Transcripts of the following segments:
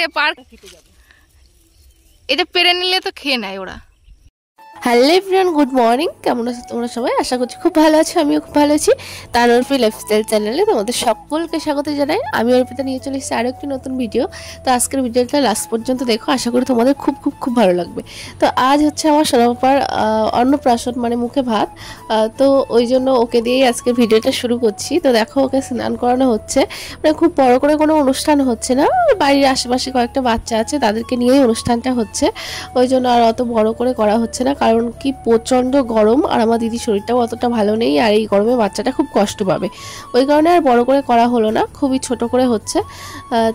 যে পার্ক এটা পেরে নিলে তো খেয়ে নেয় ওরা। Hello everyone, good morning. কেমন আছো তোমরা সবাই? আশা করছি খুব ভালো আছো, আমিও খুব ভালো আছি। তার অর্পি লাইফস্টাইল চ্যানেলে তোমাদের সকলকে স্বাগত জানাই। আমি অর্পিতা নিয়ে চলে এসেছি আরও একটি নতুন ভিডিও। তো আজকের ভিডিওটা লাস্ট পর্যন্ত দেখো, আশা করি তোমাদের খুব খুব খুব ভালো লাগবে। তো আজ হচ্ছে আমার সোনাপাপার অন্নপ্রাশন, মানে মুখে ভাত। তো ওই জন্য ওকে দিয়েই আজকের ভিডিওটা শুরু করছি। তো দেখো, ওকে স্নান করানো হচ্ছে, মানে খুব বড় করে কোনো অনুষ্ঠান হচ্ছে না, বাড়ির আশেপাশে কয়েকটা বাচ্চা আছে তাদেরকে নিয়েই অনুষ্ঠানটা হচ্ছে। ওই জন্য আর অত বড় করে করা হচ্ছে না, কারণ কি প্রচণ্ড গরম আর আমার দিদির শরীরটাও অতটা ভালো নেই, আর এই গরমে বাচ্চাটা খুব কষ্ট পাবে। ওই কারণে আর বড় করে করা হলো না, খুবই ছোট করে হচ্ছে।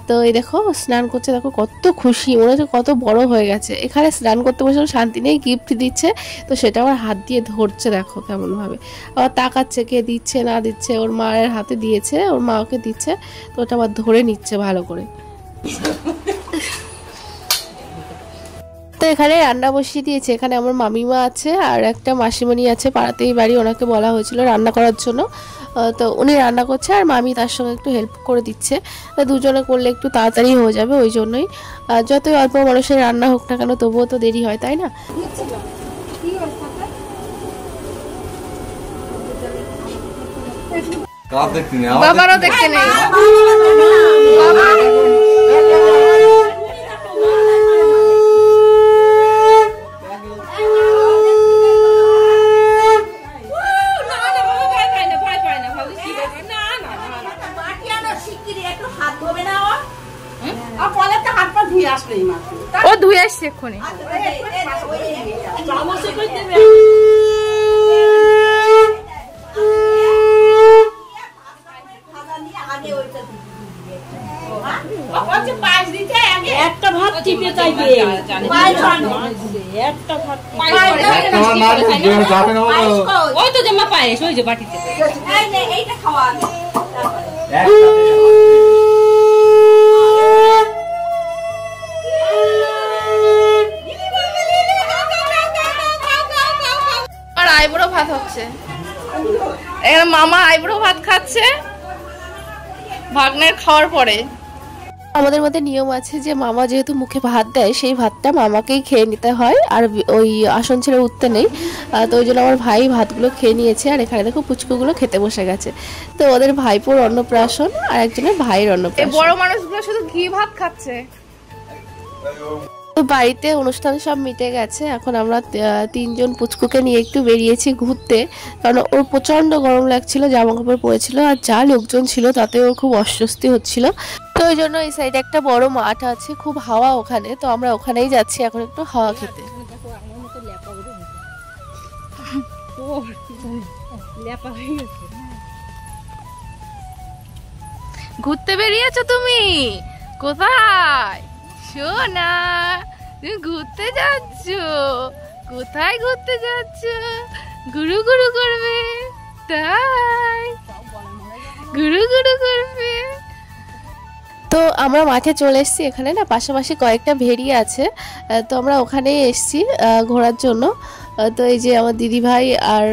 তো এই দেখো স্নান করছে, দেখো কত খুশি, মনে হচ্ছে কত বড় হয়ে গেছে। এখানে স্নান করতে বসে শান্তি নেই, গিফট দিচ্ছে তো সেটা আমার হাত দিয়ে ধরছে, দেখো কেমনভাবে আবার তাকাচ্ছে, কে দিচ্ছে না দিচ্ছে। ওর মায়ের হাতে দিয়েছে, ওর মা ওকে দিচ্ছে, তো ওটা আবার ধরে নিচ্ছে ভালো করে। তো এখানে রান্না বসিয়ে দিয়েছে। এখানে আমার মামিমা আছে আর একটা মাসিমণি আছে, পাড়াতেই বাড়ি, ওনাকে বলা হয়েছিল রান্না করার জন্য। তো উনি রান্না করছে আর মামি তার সঙ্গে একটু হেল্প করে দিচ্ছে। দুজনে করলে একটু তাড়াতাড়ি হয়ে যাবে, ওই জন্যই। যতই অল্প মানুষের রান্না হোক না কেন, তবুও তো দেরি হয়, তাই না? বাবারও দেখতে নেই। ও ধুয়ে আসছে এক্ষুনি। একটা ভাত টিপে চাইবে, একটা ভাত ওই তো জামা পায়েস, ওই যে বাটিতে এইটা খাওয়া। আর আইবুড়ো ভাত হচ্ছে এখানে, মামা আইবুড়ো ভাত খাচ্ছে ভাগ্নের খাওয়ার পরে। আমাদের মধ্যে নিয়ম আছে যে মামা যেহেতু মুখে ভাত দেয়, সেই ভাতটা মামাকেই খেয়ে নিতে হয়, আর ওই আসন ছেড়ে উঠতে নেই। তো ওই জন্য আমার ভাই ভাতগুলো খেয়ে নিয়েছে, আর এখানে দেখো পুচকুগুলো খেতে বসে গেছে। তো ওদের ভাইপোর অন্নপ্রাশন আর একজনের ভাইয়ের অন্নপ্রাশন। বড় মানুষগুলো শুধু ঘি ভাত খাচ্ছে। তো বাড়িতে অনুষ্ঠান সব মিটে গেছে, এখন আমরা তিনজন পুচকুকে নিয়ে একটু বেরিয়েছি ঘুরতে, কারণ ওর প্রচন্ড গরম লাগছিল, জামা কাপড় পরেছিল, আর যা লোকজন ছিল তাতে ওর খুব অস্বস্তি হচ্ছিল। তো ওই জন্য এই সাইডে একটা বড় মাঠ আছে, খুব হাওয়া ওখানে, তো আমরা ওখানেই যাচ্ছি এখন একটু হাওয়া খেতে। ঘুরতে বেরিয়েছো তুমি? কোথায় সোনা? তুমি ঘুরতে যাচ্ছ? কোথায় ঘুরতে যাচ্ছ? গুরু গুরু করবে, তাই গুরু গুরু করবে। তো আমরা মাঠে চলে এসেছি, এখানে না পাশাপাশি কয়েকটা ভেড়ি আছে, তো আমরা ওখানেই এসেছি ঘোরার জন্য। তো এই যে আমার দিদি ভাই আর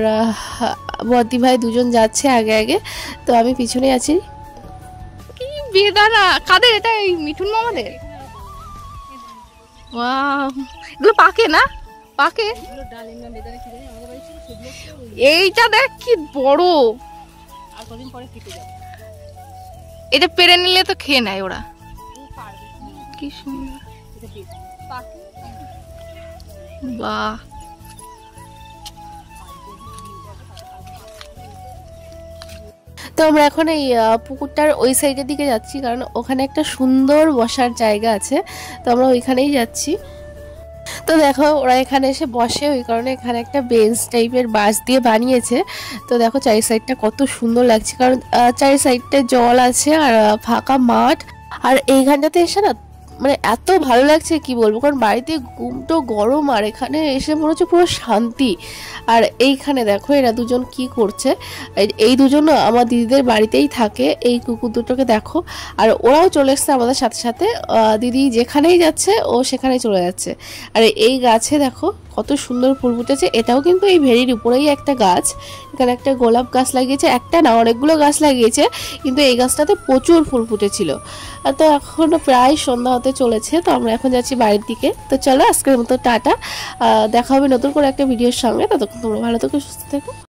বদ্দি ভাই দুজন যাচ্ছে আগে আগে, তো আমি পিছনে আছি। কি বেদানা! কাদের এটা? এই মিঠুন মামাদের? ওয়াও, এগুলো পাকে না? পাকে? এইটা দেখ কি বড়, এটা পেরে নিলে তো খেয়ে নেয় ওরা। কি সুন্দর, বাহ। তো আমরা এখন এই পুকুরটার ওই সাইডের দিকে যাচ্ছি, কারণ ওখানে একটা সুন্দর বসার জায়গা আছে, তো আমরা ওইখানেই যাচ্ছি। তো দেখো ওরা এখানে এসে বসে, ওই কারণে এখানে একটা বেঞ্চ টাইপের বাঁশ দিয়ে বানিয়েছে। তো দেখো চারি সাইডটা কত সুন্দর লাগছে, কারণ চারি সাইডটা জল আছে আর ফাঁকা মাঠ। আর এইখানটাতে এসে না মানে এত ভালো লাগছে কি বলবো, কারণ বাড়িতে ঘুমটো গরম, আর এখানে এসে মনে হচ্ছে পুরো শান্তি। আর এইখানে দেখো এরা দুজন কি করছে, এই দুজন আমার দিদিদের বাড়িতেই থাকে। এই কুকুর দুটোকে দেখো, আর ওরাও চলে এসছে আমাদের সাথে সাথে। দিদি যেখানেই যাচ্ছে ও সেখানেই চলে যাচ্ছে। আর এই গাছে দেখো কত সুন্দর ফুল ফুটেছে, এটাও কিন্তু এই ভেড়ির উপরেই একটা গাছ। এখানে একটা গোলাপ গাছ লাগিয়েছে, একটা না অনেকগুলো গাছ লাগিয়েছে, কিন্তু এই গাছটাতে প্রচুর ফুল ফুটেছিল। তো এখন প্রায় সন্ধ্যা হতে চলেছে। তো আমরা এখন যাচ্ছি বাড়ির দিকে। তো চলো আজকের মতো টাটা, দেখা হবে নতুন করে একটা ভিডিওর সঙ্গে। ততক্ষণ তোমরা ভালো থেকো, সুস্থ থেকো।